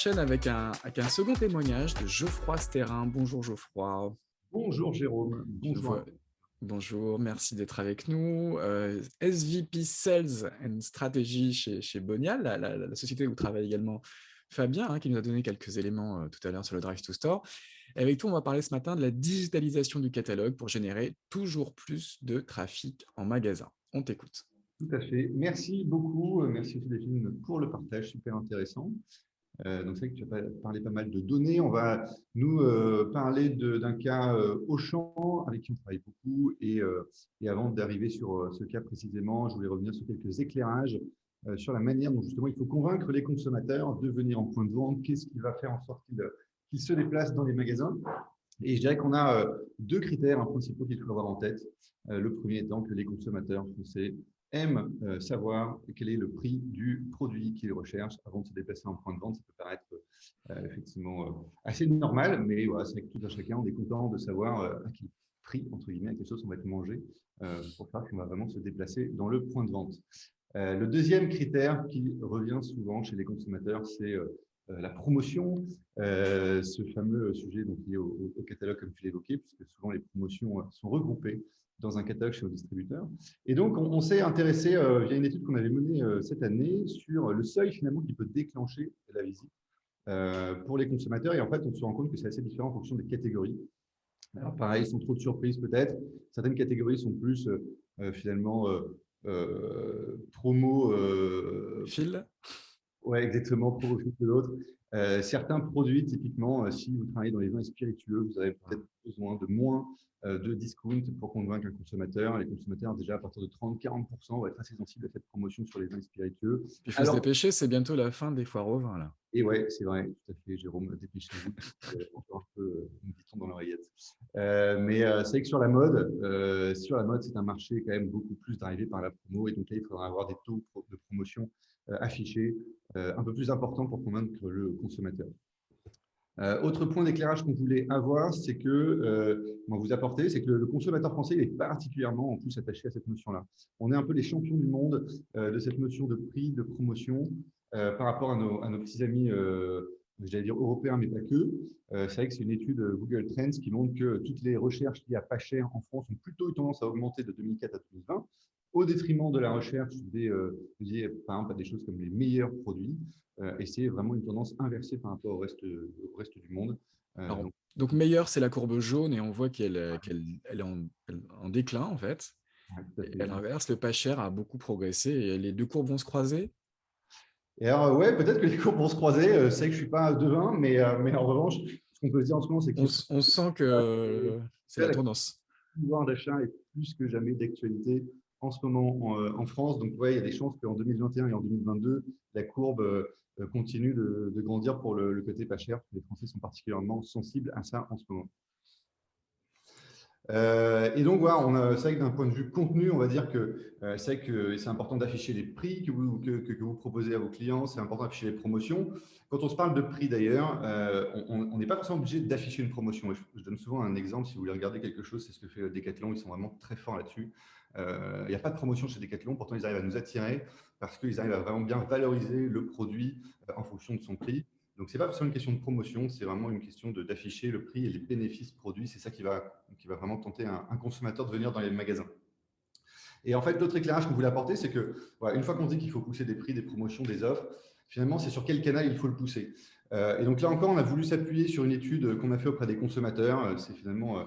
enchaîne avec un second témoignage de Geoffroy Sterrin. Bonjour Geoffroy. Bonjour Jérôme, Je bonjour. vois- Bonjour, merci d'être avec nous. SVP Sales and Strategy chez Bonial, la société où travaille également Fabien, qui nous a donné quelques éléments tout à l'heure sur le Drive to Store. Et avec toi, on va parler ce matin de la digitalisation du catalogue pour générer toujours plus de trafic en magasin. On t'écoute. Tout à fait. Merci beaucoup. Merci aussi Delphine pour le partage, super intéressant. Donc, c'est vrai que tu as parlé pas mal de données. On va nous parler d'un cas Auchan avec qui on travaille beaucoup. Et avant d'arriver sur ce cas précisément, je voulais revenir sur quelques éclairages sur la manière dont justement il faut convaincre les consommateurs de venir en point de vente. Qu'est-ce qui va faire en sorte qu'ils se déplacent dans les magasins? Et je dirais qu'on a deux critères principaux qu'il faut avoir en tête. Le premier étant que les consommateurs français aiment savoir quel est le prix du produit qu'ils recherchent avant de se déplacer en point de vente. Ça peut paraître effectivement assez normal, mais voilà, c'est vrai que tout un chacun, on est content de savoir à quel prix, entre guillemets, à quelle sauce on va être mangé pour faire qu'on va vraiment se déplacer dans le point de vente. Le deuxième critère qui revient souvent chez les consommateurs, c'est la promotion, ce fameux sujet donc, lié au catalogue, comme tu l'évoquais, puisque souvent les promotions sont regroupées dans un catalogue chez nos distributeurs. Et donc, on s'est intéressé via une étude qu'on avait menée cette année sur le seuil finalement qui peut déclencher la visite pour les consommateurs. Et en fait, on se rend compte que c'est assez différent en fonction des catégories. Alors, pareil, sans trop de surprises peut-être. Certaines catégories sont plus finalement promo. Phil? Ouais, exactement, pour profiter de l'autre. Certains produits, typiquement, si vous travaillez dans les vins et spiritueux, vous avez peut-être besoin de moins de discount pour convaincre un consommateur. Les consommateurs, déjà à partir de 30-40%, vont être assez sensibles à cette promotion sur les vins et spiritueux. Il faut se Alors, dépêcher, c'est bientôt la fin des foires au vin, là. et ouais, c'est vrai, tout à fait, Jérôme, dépêchez-vous. Encore un peu, nous dit-on dans l'oreillette. Mais c'est vrai que sur la mode, c'est un marché quand même beaucoup plus drivé par la promo. Et donc là, il faudra avoir des taux de promotion affichés un peu plus importants pour convaincre le consommateur. Autre point d'éclairage qu'on voulait avoir, c'est que, vous apporter, c'est que le consommateur français est particulièrement en plus attaché à cette notion-là. On est un peu les champions du monde de cette notion de prix, de promotion par rapport à nos petits amis, j'allais dire européens, mais pas que. C'est vrai que c'est une étude Google Trends qui montre que toutes les recherches liées à pas cher en France ont plutôt eu tendance à augmenter de 2004 à 2020, au détriment de la recherche par exemple, à des choses comme les meilleurs produits. Et c'est vraiment une tendance inversée par rapport au reste du monde. Alors, Donc, donc meilleure, c'est la courbe jaune et on voit qu'elle est en déclin, en fait. ouais, tout à Et à fait. l'inverse, le pas cher a beaucoup progressé et les deux courbes vont se croiser. Et alors, ouais, peut-être que les cours vont se croiser. C'est vrai que je ne suis pas devin, mais en revanche, ce qu'on peut se dire en ce moment, c'est que On sent que c'est la la tendance. pouvoir d'achat est plus que jamais d'actualité en ce moment en France. Donc, ouais, il y a des chances qu'en 2021 et en 2022, la courbe continue de grandir pour le côté pas cher. Les Français sont particulièrement sensibles à ça en ce moment. Et donc, voilà, c'est vrai que d'un point de vue contenu, on va dire que c'est vrai que c'est important d'afficher les prix que vous proposez à vos clients, c'est important d'afficher les promotions. Quand on se parle de prix d'ailleurs, on n'est pas forcément obligé d'afficher une promotion. Et je donne souvent un exemple, si vous voulez regarder quelque chose, c'est ce que fait Decathlon, ils sont vraiment très forts là-dessus. Il n'y a pas de promotion chez Decathlon, pourtant ils arrivent à nous attirer parce qu'ils arrivent à vraiment bien valoriser le produit en fonction de son prix. Donc, ce n'est pas forcément une question de promotion, c'est vraiment une question d'afficher le prix et les bénéfices produits. C'est ça qui va vraiment tenter un consommateur de venir dans les magasins. Et en fait, l'autre éclairage qu'on voulait apporter, c'est que voilà, une fois qu'on dit qu'il faut pousser des prix, des promotions, des offres, finalement, c'est sur quel canal il faut le pousser. Et donc là encore, on a voulu s'appuyer sur une étude qu'on a fait auprès des consommateurs. C'est finalement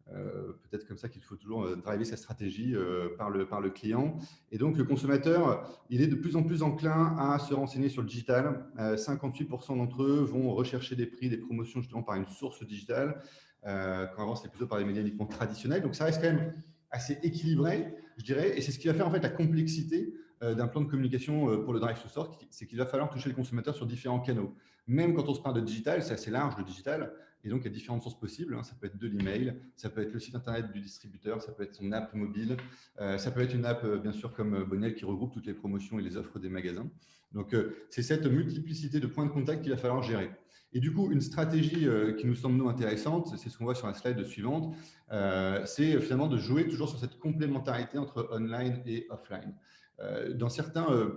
peut-être comme ça qu'il faut toujours driver sa stratégie par le client. Et donc, le consommateur, il est de plus en plus enclin à se renseigner sur le digital. 58% d'entre eux vont rechercher des prix, des promotions justement par une source digitale, quand avant, c'était plutôt par les médias uniquement traditionnels. Donc, ça reste quand même assez équilibré, je dirais, et c'est ce qui va faire en fait la complexité d'un plan de communication pour le Drive to Store, c'est qu'il va falloir toucher le consommateur sur différents canaux. Même quand on se parle de digital, c'est assez large le digital, et donc il y a différentes sources possibles. Ça peut être de l'email, ça peut être le site internet du distributeur, ça peut être son app mobile, ça peut être une app bien sûr comme Boniel qui regroupe toutes les promotions et les offres des magasins. Donc c'est cette multiplicité de points de contact qu'il va falloir gérer. Et du coup, une stratégie qui nous semble nous intéressante, c'est ce qu'on voit sur la slide suivante, c'est finalement de jouer toujours sur cette complémentarité entre online et offline.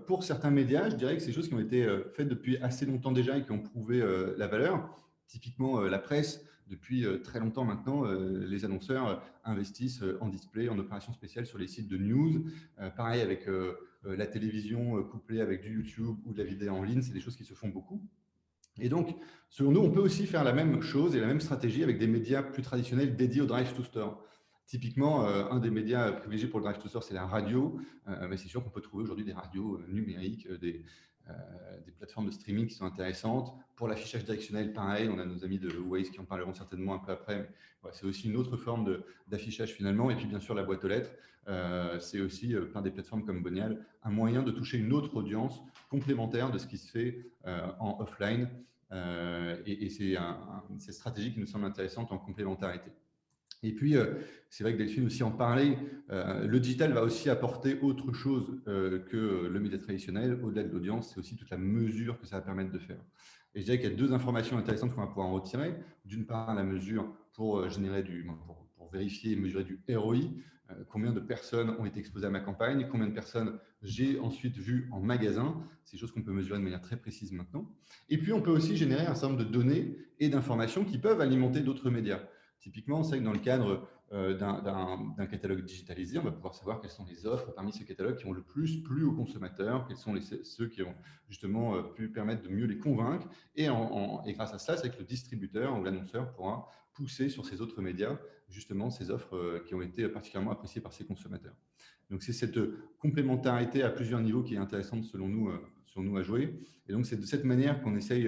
Pour certains médias, je dirais que c'est des choses qui ont été faites depuis assez longtemps déjà et qui ont prouvé la valeur. Typiquement, la presse, depuis très longtemps maintenant, les annonceurs investissent en display, en opérations spéciales sur les sites de news. Pareil avec la télévision couplée avec du YouTube ou de la vidéo en ligne, c'est des choses qui se font beaucoup. Et donc, selon nous, on peut aussi faire la même chose et la même stratégie avec des médias plus traditionnels dédiés au Drive to Store. Typiquement, un des médias privilégiés pour le Drive to Store, c'est la radio. Mais c'est sûr qu'on peut trouver aujourd'hui des radios numériques, des plateformes de streaming qui sont intéressantes. Pour l'affichage directionnel, pareil, on a nos amis de Waze qui en parleront certainement un peu après. Mais voilà, c'est aussi une autre forme d'affichage finalement. Et puis, bien sûr, la boîte aux lettres, c'est aussi plein des plateformes comme Bonial, un moyen de toucher une autre audience complémentaire de ce qui se fait en offline. Et c'est cette stratégie qui nous semble intéressante en complémentarité. Et puis, c'est vrai que Delphine aussi en parlait, le digital va aussi apporter autre chose que le média traditionnel. Au-delà de l'audience, c'est aussi toute la mesure que ça va permettre de faire. Et je dirais qu'il y a deux informations intéressantes qu'on va pouvoir en retirer. D'une part, la mesure pour vérifier et mesurer du ROI. Combien de personnes ont été exposées à ma campagne, combien de personnes j'ai ensuite vues en magasin. C'est des choses qu'on peut mesurer de manière très précise maintenant. Et puis, on peut aussi générer un certain nombre de données et d'informations qui peuvent alimenter d'autres médias. Typiquement, c'est que dans le cadre d'un catalogue digitalisé, on va pouvoir savoir quelles sont les offres parmi ces catalogues qui ont le plus plu aux consommateurs, quels sont ceux qui ont justement pu permettre de mieux les convaincre. Et grâce à cela, c'est que le distributeur ou l'annonceur pourra pousser sur ces autres médias justement ces offres qui ont été particulièrement appréciées par ces consommateurs. Donc, c'est cette complémentarité à plusieurs niveaux qui est intéressante selon nous à jouer. Et donc, c'est de cette manière qu'on essaye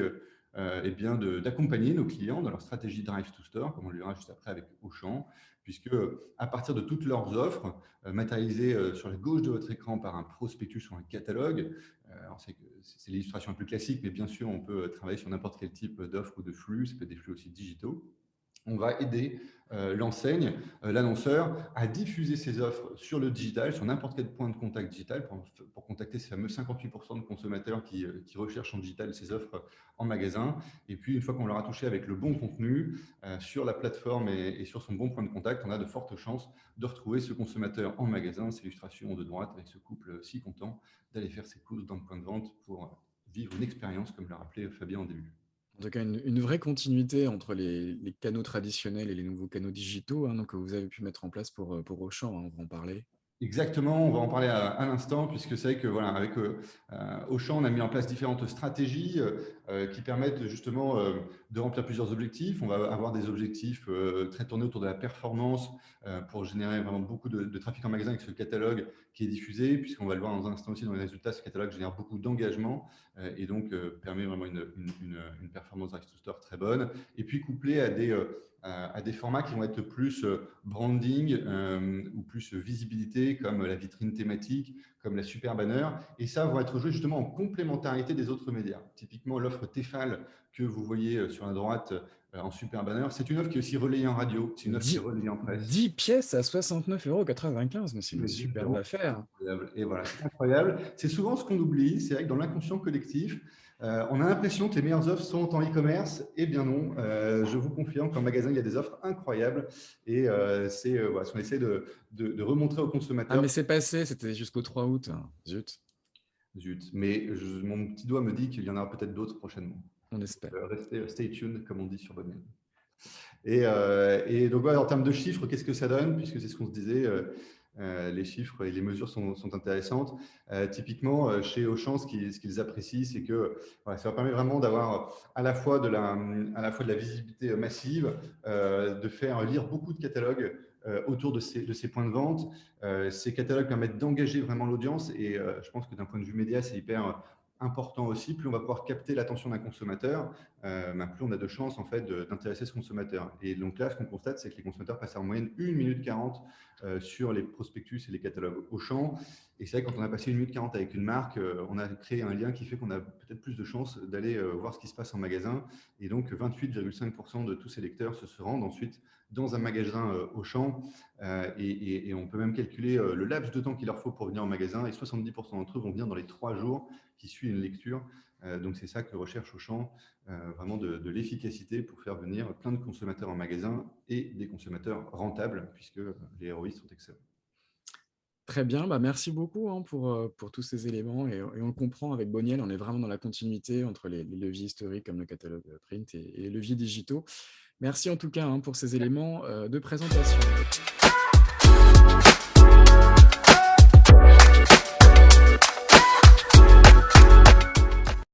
d'accompagner nos clients dans leur stratégie Drive to Store, comme on le verra juste après avec Auchan, puisque à partir de toutes leurs offres, matérialisées sur la gauche de votre écran par un prospectus ou un catalogue, alors c'est l'illustration la plus classique, mais bien sûr, on peut travailler sur n'importe quel type d'offre ou de flux, ça peut être des flux aussi digitaux. On va aider l'enseigne, l'annonceur, à diffuser ses offres sur le digital, sur n'importe quel point de contact digital, pour contacter ces fameux 58% de consommateurs qui recherchent en digital ces offres en magasin. Et puis, une fois qu'on leur a touché avec le bon contenu sur la plateforme et sur son bon point de contact, on a de fortes chances de retrouver ce consommateur en magasin. C'est l'illustration de droite avec ce couple si content d'aller faire ses courses dans le point de vente pour vivre une expérience, comme l'a rappelé Fabien en début. En tout cas, une vraie continuité entre les canaux traditionnels et les nouveaux canaux digitaux, hein, donc, que vous avez pu mettre en place pour Auchan, hein, on va en parler. Exactement, on va en parler à l'instant, puisque c'est vrai que voilà, avec Auchan, on a mis en place différentes stratégies qui permettent justement de remplir plusieurs objectifs. On va avoir des objectifs très tournés autour de la performance pour générer vraiment beaucoup de trafic en magasin avec ce catalogue qui est diffusé, puisqu'on va le voir dans un instant aussi dans les résultats, ce catalogue génère beaucoup d'engagement et donc permet vraiment une performance Drive to Store très bonne. Et puis couplé à des formats qui vont être plus branding ou plus visibilité, comme la vitrine thématique, comme la super banner. Et ça va être joué justement en complémentarité des autres médias. Typiquement, l'offre Tefal que vous voyez sur la droite en super banner, c'est une offre qui est aussi relayée en radio, c'est une offre qui est relayée en presse. 10 pièces à 69,95 €, mais c'est une Mais 10 superbe euros, affaire. incroyable. Et voilà, c'est incroyable. C'est souvent ce qu'on oublie. C'est vrai que dans l'inconscient collectif, on a l'impression que les meilleures offres sont en e-commerce. Eh bien non, je vous confirme qu'en magasin, il y a des offres incroyables. Et voilà, ce qu'on essaie de remontrer aux Ah, consommateurs. mais c'est passé, c'était jusqu'au 3 août, hein. Zut, Zut. Mais mon petit doigt me dit qu'il y en aura peut-être d'autres prochainement. on espère. Stay tuned, comme on dit sur Bonne. Et donc, voilà, en termes de chiffres, qu'est-ce que ça donne? Puisque c'est ce qu'on se disait, les chiffres et les mesures sont intéressantes. Typiquement, chez Auchan, ce qu'ils apprécient, c'est que voilà, ça permet vraiment d'avoir à la fois de la visibilité massive, de faire lire beaucoup de catalogues autour de ces points de vente. Ces catalogues permettent d'engager vraiment l'audience et je pense que d'un point de vue média, c'est hyper important aussi. Plus on va pouvoir capter l'attention d'un consommateur, plus on a de chances en fait d'intéresser ce consommateur. Et donc là, ce qu'on constate, c'est que les consommateurs passent en moyenne 1 minute 40 sur les prospectus et les catalogues Auchan. Et c'est vrai que quand on a passé 1 minute 40 avec une marque, on a créé un lien qui fait qu'on a peut-être plus de chances d'aller voir ce qui se passe en magasin. Et donc 28,5% de tous ces lecteurs se rendent ensuite dans un magasin Auchan. Et on peut même calculer le laps de temps qu'il leur faut pour venir en magasin. Et 70% d'entre eux vont venir dans les 3 jours qui suivent une lecture. Donc c'est ça que recherche Auchan, vraiment de l'efficacité pour faire venir plein de consommateurs en magasin et des consommateurs rentables, puisque les ROI sont excellents. Très bien, bah, merci beaucoup, hein, pour tous ces éléments et on le comprend avec Boniel, on est vraiment dans la continuité entre les leviers historiques comme le catalogue, print et les leviers digitaux. Merci en tout cas, hein, pour ces éléments, de présentation.